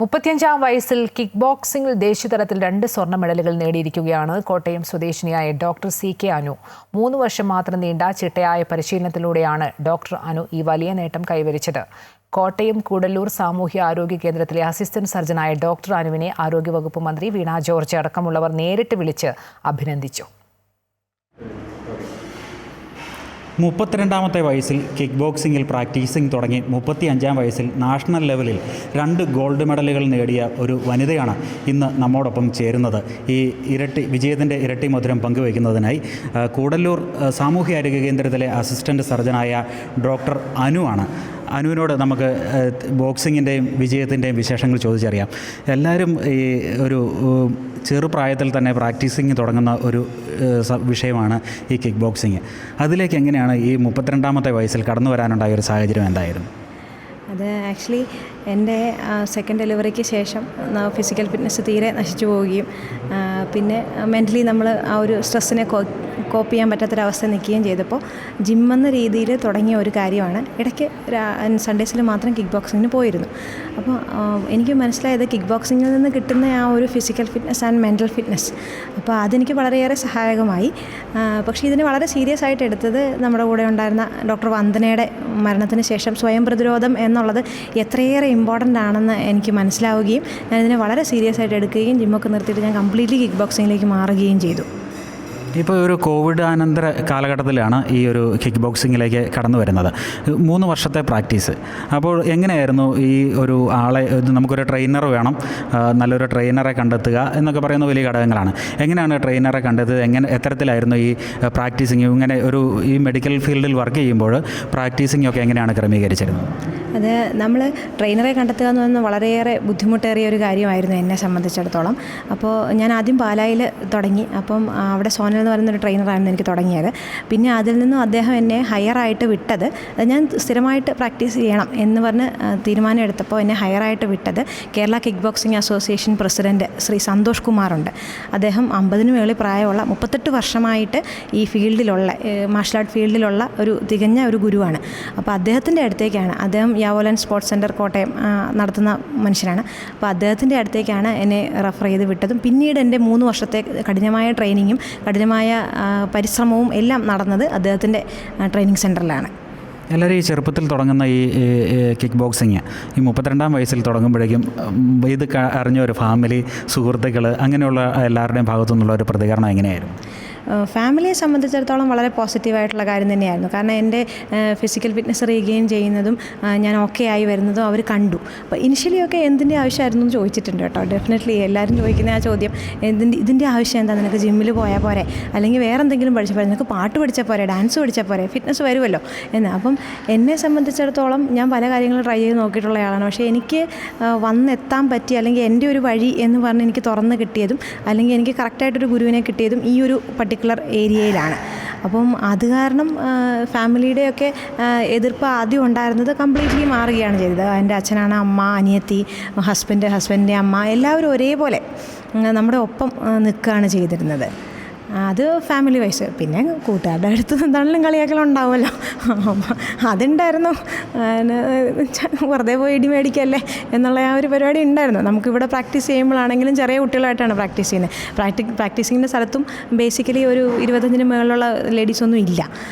35-ാം വയസ്സിൽ കിക്ക് ബോക്സിംഗിൽ ദേശീയതലത്തിൽ 2 സ്വർണ്ണ മെഡലുകൾ നേടിയിരിക്കുകയാണ് കോട്ടയം സ്വദേശിനിയായ ഡോക്ടർ CK അനു. 3 വർഷം മാത്രം നീണ്ട ചിട്ടയായ പരിശീലനത്തിലൂടെയാണ് ഡോക്ടർ അനു ഈ വലിയ നേട്ടം കൈവരിച്ചത്. കോട്ടയം കൂടല്ലൂർ സാമൂഹ്യ ആരോഗ്യ കേന്ദ്രത്തിലെ അസിസ്റ്റന്റ് സർജനായ ഡോക്ടർ അനുവിനെ ആരോഗ്യവകുപ്പ് മന്ത്രി വീണ ജോർജ് അടക്കമുള്ളവർ നേരിട്ട് വിളിച്ച് അഭിനന്ദിച്ചു. 32-ാമത്തെ വയസ്സിൽ കിക്ക് ബോക്സിങ്ങിൽ പ്രാക്ടീസിംഗ് തുടങ്ങി 35-ാം വയസ്സിൽ നാഷണൽ ലെവലിൽ 2 ഗോൾഡ് മെഡലുകൾ നേടിയ ഒരു വനിതയാണ് ഇന്ന് നമ്മോടൊപ്പം ചേരുന്നത്. ഈ വിജയത്തിൻ്റെ ഇരട്ടി മധുരം പങ്കുവയ്ക്കുന്നതിനായി കൂടല്ലൂർ സാമൂഹ്യ ആരോഗ്യ കേന്ദ്രത്തിലെ അസിസ്റ്റൻറ്റ് സർജനായ ഡോക്ടർ അനു ആണ്. അനുവിനോട് നമുക്ക് ബോക്സിങ്ങിൻ്റെയും വിജയത്തിൻ്റെയും വിശേഷങ്ങൾ ചോദിച്ചറിയാം. എല്ലാവരും ഈ ഒരു ചെറുപ്രായത്തിൽ തന്നെ പ്രാക്ടീസിങ് തുടങ്ങുന്ന ഒരു വിഷയമാണ് ഈ കിക്ക് ബോക്സിങ്. അതിലേക്ക് എങ്ങനെയാണ് ഈ 32-ാമത്തെ വയസ്സിൽ കടന്നു വരാനുണ്ടായ ഒരു സാഹചര്യം എന്തായിരുന്നു? അത് ആക്ച്വലി എൻ്റെ സെക്കൻഡ് ഡെലിവറിക്ക് ശേഷം ഫിസിക്കൽ ഫിറ്റ്നസ് തീരെ നശിച്ചു പോവുകയും പിന്നെ മെൻ്റലി നമ്മൾ ആ ഒരു സ്ട്രെസ്സിനെ കോപ്പ് ചെയ്യാൻ പറ്റാത്തൊരവസ്ഥ നിൽക്കുകയും ചെയ്തപ്പോൾ ജിമ്മെന്ന രീതിയിൽ തുടങ്ങിയ ഒരു കാര്യമാണ്. ഇടയ്ക്ക് സൺഡേസിൽ മാത്രം കിക്ക് ബോക്സിങ്ങിന് പോയിരുന്നു. അപ്പോൾ എനിക്ക് മനസ്സിലായത് കിക്ക് ബോക്സിങ്ങിൽ നിന്ന് കിട്ടുന്ന ആ ഒരു physical fitness and mental fitness, അപ്പോൾ അതെനിക്ക് വളരെയേറെ സഹായകമായി. പക്ഷേ ഇതിന് വളരെ സീരിയസ് ആയിട്ട് എടുത്തത് നമ്മുടെ കൂടെ ഉണ്ടായിരുന്ന ഡോക്ടർ വന്ദനയുടെ മരണത്തിന് ശേഷം സ്വയം പ്രതിരോധം എന്നുള്ളത് എത്രയേറെ ഇമ്പോർട്ടൻ്റ് ആണെന്ന് എനിക്ക് മനസ്സിലാവുകയും ഞാനിതിനെ വളരെ സീരിയസ് ആയിട്ട് എടുക്കുകയും ജിമ്മൊക്കെ നിർത്തിയിട്ട് ഞാൻ കംപ്ലീറ്റ്ലി കിക്ക് ബോക്സിങ്ങിലേക്ക് മാറുകയും ചെയ്തു. ഇപ്പോൾ ഒരു കോവിഡ് അനന്തര കാലഘട്ടത്തിലാണ് ഈ ഒരു കിക്ക് ബോക്സിങ്ങിലേക്ക് കടന്നു വരുന്നത്. 3 വർഷത്തെ പ്രാക്ടീസ്. അപ്പോൾ എങ്ങനെയായിരുന്നു ഈ ഒരു ആളെ, നമുക്കൊരു ട്രെയിനർ വേണം, നല്ലൊരു ട്രെയിനറെ കണ്ടെത്തുക എന്നൊക്കെ പറയുന്ന വലിയ ഘടകങ്ങളാണ്. എങ്ങനെയാണ് ട്രെയിനറെ കണ്ടെത്തുക? എത്തരത്തിലായിരുന്നു ഈ പ്രാക്ടീസിങ്? ഇങ്ങനെ ഈ മെഡിക്കൽ ഫീൽഡിൽ വർക്ക് ചെയ്യുമ്പോൾ പ്രാക്ടീസിങ് ഒക്കെ എങ്ങനെയാണ് ക്രമീകരിച്ചിരുന്നത്? അത് നമ്മൾ ട്രെയിനറെ കണ്ടെത്തുക എന്ന് പറയുന്നത് വളരെയേറെ ബുദ്ധിമുട്ടേറിയ ഒരു കാര്യമായിരുന്നു എന്നെ സംബന്ധിച്ചിടത്തോളം. അപ്പോൾ ഞാൻ ആദ്യം പാലായിൽ തുടങ്ങി. അപ്പം അവിടെ സോനൽ എന്ന് പറയുന്നൊരു ട്രെയിനറായിരുന്നു എനിക്ക് തുടങ്ങിയത്. പിന്നെ അതിൽ നിന്നും അദ്ദേഹം എന്നെ ഹയറായിട്ട് വിട്ടത്, ഞാൻ സ്ഥിരമായിട്ട് പ്രാക്ടീസ് ചെയ്യണം എന്ന് പറഞ്ഞ് തീരുമാനം എടുത്തപ്പോൾ എന്നെ ഹയറായിട്ട് വിട്ടത് Kerala kick boxing association president Shri Santhosh കുമാറുണ്ട്. അദ്ദേഹം 50-ന് മേളിൽ പ്രായമുള്ള 38 വർഷമായിട്ട് ഈ ഫീൽഡിലുള്ള മാർഷൽ ആർട്ട് ഫീൽഡിലുള്ള ഒരു തികഞ്ഞ ഒരു ഗുരുവാണ്. അപ്പോൾ അദ്ദേഹത്തിൻ്റെ അടുത്തേക്കാണ്, അദ്ദേഹം യാവോലൻ സ്പോർട്സ് സെൻറ്റർ കോട്ടയം നടത്തുന്ന മനുഷ്യനാണ്. അപ്പോൾ അദ്ദേഹത്തിൻ്റെ അടുത്തേക്കാണ് എന്നെ റെഫർ ചെയ്ത് വിട്ടതും പിന്നീട് എൻ്റെ 3 വർഷത്തെ കഠിനമായ ട്രെയിനിങ്ങും കഠിനമായ പരിശ്രമവും എല്ലാം നടന്നത് അദ്ദേഹത്തിൻ്റെ ട്രെയിനിങ് സെൻറ്ററിലാണ്. എല്ലാവരും ഈ ചെറുപ്പത്തിൽ തുടങ്ങുന്ന ഈ കിക്ക് ബോക്സിങ് ഈ 32-ാം വയസ്സിൽ തുടങ്ങുമ്പോഴേക്കും ഇത് അറിഞ്ഞ ഒരു ഫാമിലി, സുഹൃത്തുക്കൾ, അങ്ങനെയുള്ള എല്ലാവരുടെയും ഭാഗത്തു നിന്നുള്ള ഒരു പ്രതികരണം എങ്ങനെയായിരുന്നു? ഫാമിലിയെ സംബന്ധിച്ചിടത്തോളം വളരെ പോസിറ്റീവായിട്ടുള്ള കാര്യം തന്നെയായിരുന്നു. കാരണം എൻ്റെ ഫിസിക്കൽ ഫിറ്റ്നസ് റീഗെയിൻ ചെയ്യുന്നതും ഞാൻ ഓക്കെ ആയി വരുന്നതും അവർ കണ്ടു. അപ്പോൾ ഇനിഷ്യലി ഒക്കെ എന്തിൻ്റെ ആവശ്യമായിരുന്നു എന്ന് ചോദിച്ചിട്ടുണ്ട് കേട്ടോ. ഡെഫിനറ്റ്ലി എല്ലാവരും ചോദിക്കുന്ന ആ ചോദ്യം, ഇതിൻ്റെ ആവശ്യം എന്താ? നിനക്ക് ജിമ്മിൽ പോയാൽ പോരെ, അല്ലെങ്കിൽ വേറെ എന്തെങ്കിലും പഠിച്ചാൽ പോരെ, നിനക്ക് പാട്ട് പഠിച്ചാൽ പോരെ, ഡാൻസ് പഠിച്ചാൽ പോരെ, ഫിറ്റ്നസ് വരുമല്ലോ എന്ന്. അപ്പം എന്നെ സംബന്ധിച്ചിടത്തോളം ഞാൻ പല കാര്യങ്ങളും ട്രൈ ചെയ്ത് നോക്കിയിട്ടുള്ള ആളാണ്. പക്ഷേ എനിക്ക് വന്നെത്താൻ പറ്റി, അല്ലെങ്കിൽ എൻ്റെ ഒരു വഴി എന്ന് പറഞ്ഞ് എനിക്ക് തുറന്ന് കിട്ടിയതും അല്ലെങ്കിൽ എനിക്ക് കറക്റ്റായിട്ടൊരു ഗുരുവിനെ കിട്ടിയതും ഈ ഒരു പർട്ടിക്കുലർ ഏരിയയിലാണ്. അപ്പം അത് കാരണം ഫാമിലിയുടെയൊക്കെ എതിർപ്പ് ആദ്യം ഉണ്ടായിരുന്നത് കംപ്ലീറ്റ്ലി മാറുകയാണ് ചെയ്തത്. എൻ്റെ അച്ഛനാണ്, അമ്മ, അനിയത്തി, ഹസ്ബൻഡിൻ്റെ അമ്മ, എല്ലാവരും ഒരേപോലെ നമ്മുടെ ഒപ്പം നിൽക്കുകയാണ് ചെയ്തിരുന്നത്. അത് ഫാമിലി വൈസ്. പിന്നെ കൂട്ടുകാരുടെ അടുത്ത് എന്താണെങ്കിലും കളിയാക്കലുണ്ടാവുമല്ലോ, അതുണ്ടായിരുന്നു. വെറുതെ പോയി ഇടി മേടിക്കല്ലേ എന്നുള്ള ആ ഒരു പരിപാടി ഉണ്ടായിരുന്നു. നമുക്കിവിടെ പ്രാക്ടീസ് ചെയ്യുമ്പോഴാണെങ്കിലും ചെറിയ കുട്ടികളായിട്ടാണ് പ്രാക്ടീസ് ചെയ്യുന്നത്. പ്രാക്ടീസിങ്ങിൻ്റെ സ്ഥലത്തും ബേസിക്കലി ഒരു 25-ന് മുകളിലുള്ള ലേഡീസൊന്നും ഇല്ല.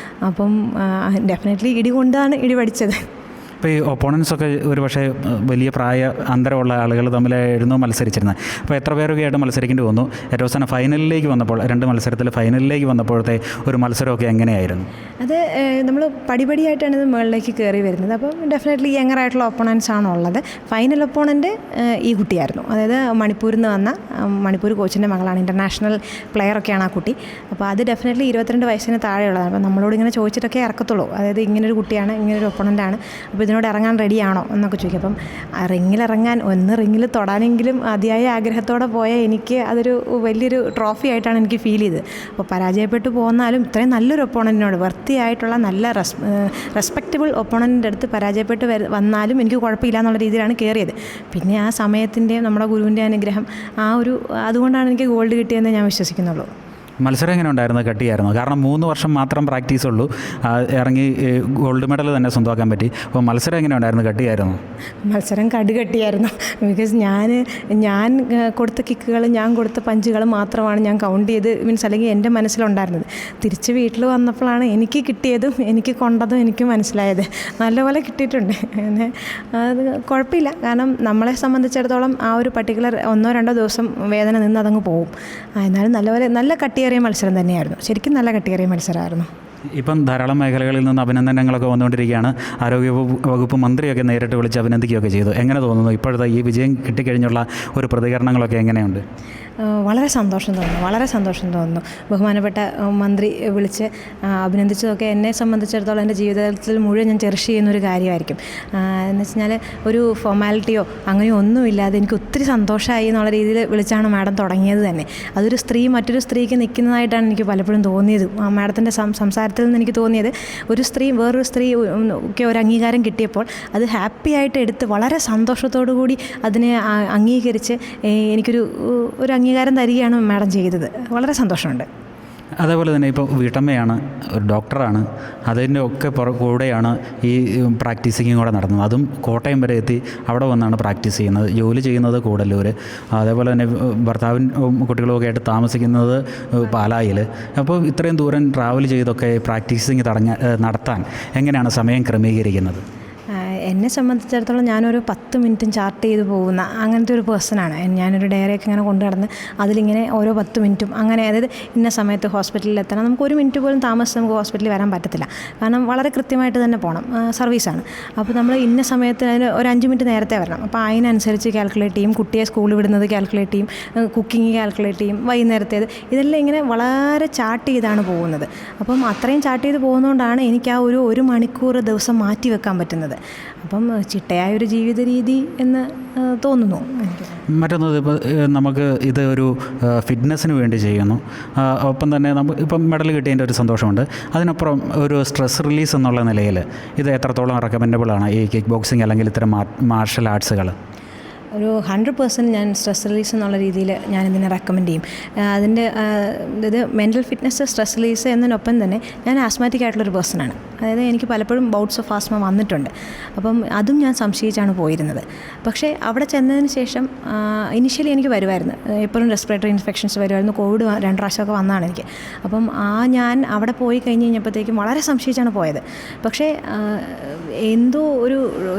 അപ്പം ഡെഫിനറ്റ്ലി ഇടി കൊണ്ടാണ് ഇടി പഠിച്ചത്. ഇപ്പോൾ ഈ ഒപ്പോണൻസൊക്കെ ഒരു പക്ഷേ വലിയ പ്രായ അന്തരമുള്ള ആളുകൾ തമ്മിലായിരുന്നു മത്സരിച്ചിരുന്നത്. അപ്പോൾ എത്ര പേരൊക്കെ ആയിട്ട് മത്സരിക്കേണ്ടി വന്നു? ഏറ്റവും അവസാനം ഫൈനലിലേക്ക് വന്നപ്പോൾ, 2 മത്സരത്തിൽ ഫൈനലിലേക്ക് വന്നപ്പോഴത്തെ ഒരു മത്സരമൊക്കെ എങ്ങനെയായിരുന്നു? അത് നമ്മൾ പടിപടിയായിട്ടാണ് ഇത് മുകളിലേക്ക് കയറി വരുന്നത്. അപ്പം ഡെഫിനറ്റ്ലി യങ്ങറായിട്ടുള്ള ഒപ്പോണൻസ് ആണ് ഉള്ളത്. ഫൈനൽ ഒപ്പോണൻ്റ് ഈ കുട്ടിയായിരുന്നു. അതായത് മണിപ്പൂരിൽ നിന്ന് വന്ന, മണിപ്പൂർ കോച്ചിൻ്റെ മകളാണ്, ഇൻ്റർനാഷണൽ പ്ലെയറൊക്കെയാണ് ആ കുട്ടി. അപ്പോൾ അത് ഡെഫിനറ്റ്ലി 22 വയസ്സിന് താഴെയുള്ളതാണ്. അപ്പോൾ നമ്മളോട് ഇങ്ങനെ ചോദിച്ചിട്ടൊക്കെ ഇറക്കത്തുള്ളൂ. അതായത് ഇങ്ങനൊരു കുട്ടിയാണ്, ഇങ്ങനൊരു ഒപ്പോണൻ്റാണ്, അപ്പോൾ ഇതിനോട് ഇറങ്ങാൻ റെഡിയാണോ എന്നൊക്കെ ചോദിക്കും. അപ്പം റിങ്ങിലിറങ്ങാൻ, റിങ്ങിൽ തൊടാനെങ്കിലും അതിയായ ആഗ്രഹത്തോടെ പോയ എനിക്ക് അതൊരു വലിയൊരു ട്രോഫി ആയിട്ടാണ് എനിക്ക് ഫീൽ ചെയ്തത്. അപ്പോൾ പരാജയപ്പെട്ടു പോന്നാലും ഇത്രയും നല്ലൊരു ഒപ്പോണൻറ്റിനോട്, വൃത്തിയായിട്ടുള്ള നല്ല റെസ്പെക്റ്റബിൾ ഒപ്പോണൻറ്റിൻ്റെ അടുത്ത് പരാജയപ്പെട്ട് വന്നാലും എനിക്ക് കുഴപ്പമില്ല എന്നുള്ള രീതിയിലാണ് കയറിയത്. പിന്നെ ആ സമയത്തിൻ്റെയും നമ്മുടെ ഗുരുവിൻ്റെ അനുഗ്രഹം, അതുകൊണ്ടാണ് എനിക്ക് ഗോൾഡ് കിട്ടിയതെന്ന് ഞാൻ വിശ്വസിക്കുന്നുള്ളൂ. മത്സരം എങ്ങനെ ഉണ്ടായിരുന്നു? കട്ടിയായിരുന്നു? കാരണം 3 വർഷം മാത്രം പ്രാക്ടീസ് ഉള്ളൂ, ഇറങ്ങി ഗോൾഡ് മെഡൽ തന്നെ സ്വന്തമാക്കാൻ പറ്റി. അപ്പോൾ മത്സരം എങ്ങനെ ഉണ്ടായിരുന്നു? കട്ടിയായിരുന്നു? മത്സരം കടുകട്ടിയായിരുന്നു. ബിക്കോസ് ഞാൻ കൊടുത്ത കിക്കുകൾ, ഞാൻ കൊടുത്ത പഞ്ചുകൾ മാത്രമാണ് ഞാൻ കൗണ്ട് ചെയ്ത് അല്ലെങ്കിൽ എൻ്റെ മനസ്സിലുണ്ടായിരുന്നത്. തിരിച്ച് വീട്ടിൽ വന്നപ്പോഴാണ് എനിക്ക് കിട്ടിയതും എനിക്ക് കൊണ്ടതും എനിക്ക് മനസ്സിലായത്. നല്ലപോലെ കിട്ടിയിട്ടുണ്ട്. പിന്നെ അത് കുഴപ്പമില്ല. കാരണം നമ്മളെ സംബന്ധിച്ചിടത്തോളം ആ ഒരു പർട്ടിക്കുലർ 1-2 ദിവസം വേദന നിന്ന് അതങ്ങ് പോവും. എന്നാലും നല്ല കട്ടിയേറിയ മത്സരം തന്നെയായിരുന്നു. ശരിക്കും നല്ല കട്ടിയേറിയ മത്സരമായിരുന്നു. ഇപ്പം ധാരാളം മേഖലകളിൽ നിന്ന് അഭിനന്ദനങ്ങളൊക്കെ വന്നുകൊണ്ടിരിക്കുകയാണ്. ആരോഗ്യ വകുപ്പ് മന്ത്രിയൊക്കെ നേരിട്ട് വിളിച്ച് അഭിനന്ദിക്കുകയൊക്കെ ചെയ്തു. എങ്ങനെ തോന്നുന്നു ഇപ്പോഴത്തെ ഈ വിജയം കിട്ടിക്കഴിഞ്ഞുള്ള ഒരു പ്രതികരണങ്ങളൊക്കെ എങ്ങനെയുണ്ട്? വളരെ സന്തോഷം തോന്നുന്നു. ബഹുമാനപ്പെട്ട മന്ത്രി വിളിച്ച് അഭിനന്ദിച്ചതൊക്കെ എന്നെ സംബന്ധിച്ചിടത്തോളം എൻ്റെ ജീവിതത്തിൽ മുഴുവൻ ഞാൻ ചെറിഷ് ചെയ്യുന്നൊരു കാര്യമായിരിക്കും. എന്ന് വെച്ച് കഴിഞ്ഞാൽ ഒരു ഫോർമാലിറ്റിയോ അങ്ങനെയോ ഒന്നുമില്ലാതെ എനിക്ക് ഒത്തിരി സന്തോഷമായി എന്നുള്ള രീതിയിൽ വിളിച്ചാണ് മാഡം തുടങ്ങിയത് തന്നെ. അതൊരു സ്ത്രീ മറ്റൊരു സ്ത്രീക്ക് നിൽക്കുന്നതായിട്ടാണ് എനിക്ക് പലപ്പോഴും തോന്നിയത്. മാഡത്തിൻ്റെ സംസാരത്തിൽ നിന്ന് എനിക്ക് തോന്നിയത് ഒരു സ്ത്രീ വേറൊരു സ്ത്രീ ഒക്കെ ഒരു അംഗീകാരം കിട്ടിയപ്പോൾ അത് ഹാപ്പി ആയിട്ട് എടുത്ത് വളരെ സന്തോഷത്തോടു കൂടി അതിനെ അംഗീകരിച്ച് എനിക്കൊരു അംഗീകാരം തരികയാണ് മാഡം ചെയ്തത്. വളരെ സന്തോഷമുണ്ട്. അതേപോലെ തന്നെ ഇപ്പോൾ വീട്ടമ്മയാണ്, ഒരു ഡോക്ടറാണ്, അതിൻ്റെ ഒക്കെ കൂടെയാണ് ഈ പ്രാക്ടീസിങ്ങും കൂടെ നടന്നത്. അതും കോട്ടയം വരെ എത്തി അവിടെ വന്നാണ് പ്രാക്ടീസ് ചെയ്യുന്നത്. ജോലി ചെയ്യുന്നത് കൂടല്ലൂർ, അതേപോലെ തന്നെ ഭർത്താവിൻ കുട്ടികളുമൊക്കെ ആയിട്ട് താമസിക്കുന്നത് പാലായിൽ. അപ്പോൾ ഇത്രയും ദൂരം ട്രാവൽ ചെയ്തൊക്കെ പ്രാക്ടീസിങ് നടത്താൻ എങ്ങനെയാണ് സമയം ക്രമീകരിക്കുന്നത്? എന്നെ സംബന്ധിച്ചിടത്തോളം ഞാനൊരു 10 മിനിറ്റും ചാർട്ട് ചെയ്ത് പോകുന്ന അങ്ങനത്തെ ഒരു പേഴ്സണാണ്. ഞാനൊരു ഡയറിയൊക്കെ ഇങ്ങനെ കൊണ്ടു നടന്ന് അതിലിങ്ങനെ ഓരോ 10 മിനിറ്റും അങ്ങനെ, അതായത് ഇന്ന സമയത്ത് ഹോസ്പിറ്റലിൽ എത്തണം. നമുക്ക് 1 മിനിറ്റ് പോലും താമസിച്ച് നമുക്ക് ഹോസ്പിറ്റലിൽ വരാൻ പറ്റത്തില്ല. കാരണം വളരെ കൃത്യമായിട്ട് തന്നെ പോകണം, സർവീസാണ്. അപ്പോൾ നമ്മൾ ഇന്ന സമയത്ത് അതിന് ഒരു 5 മിനിറ്റ് നേരത്തെ വരണം. അപ്പോൾ അതിനനുസരിച്ച് കാൽക്കുലേറ്റ് ചെയ്യും. കുട്ടിയെ സ്കൂളിൽ വിടുന്നത് കാൽക്കുലേറ്റ് ചെയ്യും, കുക്കിംഗ് കാൽക്കുലേറ്റ് ചെയ്യും, വൈകുന്നേരത്തേത്, ഇതെല്ലാം ഇങ്ങനെ വളരെ ചാർട്ട് ചെയ്താണ് പോകുന്നത്. അപ്പം അത്രയും ചാർട്ട് ചെയ്ത് പോകുന്നതുകൊണ്ടാണ് എനിക്ക് ആ ഒരു മണിക്കൂർ ദിവസം മാറ്റി വെക്കാൻ പറ്റുന്നത്. അപ്പം ചിട്ടയായൊരു ജീവിത രീതി എന്ന് തോന്നുന്നു എനിക്ക്. മറ്റൊന്നത് ഇപ്പോൾ നമുക്ക് ഇത് ഒരു ഫിറ്റ്നസ്സിന് വേണ്ടി ചെയ്യുന്നു, ഒപ്പം തന്നെ ഇപ്പം മെഡൽ കിട്ടിയതിൻ്റെ ഒരു സന്തോഷമുണ്ട്. അതിനപ്പുറം ഒരു സ്ട്രെസ് റിലീസ് എന്നുള്ള നിലയിൽ ഇത് എത്രത്തോളം റെക്കമെൻഡബിളാണ് ഈ കിക്ക് ബോക്സിങ് അല്ലെങ്കിൽ ഇത്തരം മാർഷൽ ആർട്സുകൾ? ഒരു 100% ഞാൻ സ്ട്രെസ് റിലീസ് എന്നുള്ള രീതിയിൽ ഞാനിതിനെ റെക്കമെൻഡ് ചെയ്യും. അതിൻ്റെ ഇത് മെൻ്റൽ ഫിറ്റ്നസ്, സ്ട്രെസ് റിലീസ് എന്നതിനൊപ്പം തന്നെ ഞാൻ ആസ്മാറ്റിക് ആയിട്ടുള്ളൊരു പേഴ്സണാണ്. അതായത് എനിക്ക് പലപ്പോഴും ബൗട്ട്സ് ഓഫ് ആസ്മ വന്നിട്ടുണ്ട്. അപ്പം അതും ഞാൻ സംശയിച്ചാണ് പോയിരുന്നത്. പക്ഷേ അവിടെ ചെന്നതിന് ശേഷം ഇനിഷ്യലി എനിക്ക് വരുമായിരുന്നു, എപ്പോഴും റെസ്പിറേറ്ററി ഇൻഫെക്ഷൻസ് വരുമായിരുന്നു. കോവിഡ് 2 പ്രാവശ്യമൊക്കെ വന്നതാണ് എനിക്ക്. അപ്പം ഞാൻ അവിടെ പോയി കഴിഞ്ഞ് കഴിഞ്ഞപ്പോഴത്തേക്കും വളരെ സംശയിച്ചാണ് പോയത്. പക്ഷേ എന്തോ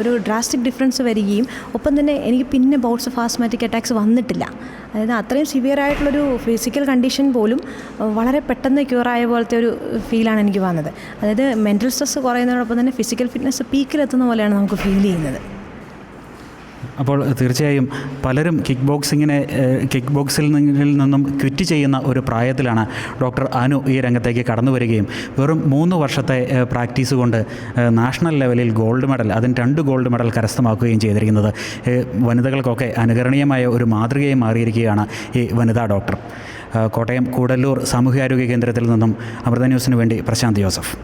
ഒരു ഡ്രാസ്റ്റിക് ഡിഫറൻസ് വരികയും ഒപ്പം തന്നെ എനിക്ക് പിന്നെ ബൗട്ട്സ് ഓഫ് ആസ്മാറ്റിക് അറ്റാക്സ് വന്നിട്ടില്ല. അതായത് അത്രയും സിവിയർ ആയിട്ടുള്ളൊരു ഫിസിക്കൽ കണ്ടീഷൻ പോലും വളരെ പെട്ടെന്ന് ക്യൂറായ പോലത്തെ ഒരു ഫീലാണ് എനിക്ക് വന്നത്. അതായത് മെൻ്റൽ സ്ട്രെസ് കുറയുന്നതിനോടൊപ്പം തന്നെ ഫിസിക്കൽ ഫിറ്റ്നസ് പീക്കിലെത്തുന്ന പോലെയാണ് നമുക്ക് ഫീൽ ചെയ്യുന്നത്. അപ്പോൾ തീർച്ചയായും പലരും കിക്ക് ബോക്സിൽ നിന്നും ക്വിറ്റ് ചെയ്യുന്ന ഒരു പ്രായത്തിലാണ് ഡോക്ടർ അനു ഈ രംഗത്തേക്ക് കടന്നു വരികയും വെറും 3 വർഷത്തെ പ്രാക്ടീസ് കൊണ്ട് നാഷണൽ ലെവലിൽ ഗോൾഡ് മെഡൽ, അതിന് 2 ഗോൾഡ് മെഡൽ കരസ്ഥമാക്കുകയും ചെയ്തിരിക്കുന്നത്. വനിതകൾക്കൊക്കെ അനുകരണീയമായ ഒരു മാതൃകയായി മാറിയിരിക്കുകയാണ് ഈ വനിതാ ഡോക്ടർ. കോട്ടയം കൂടല്ലൂർ സാമൂഹ്യാരോഗ്യ കേന്ദ്രത്തിൽ നിന്നും അമൃത ന്യൂസിന് വേണ്ടി പ്രശാന്ത് ജോസഫ്.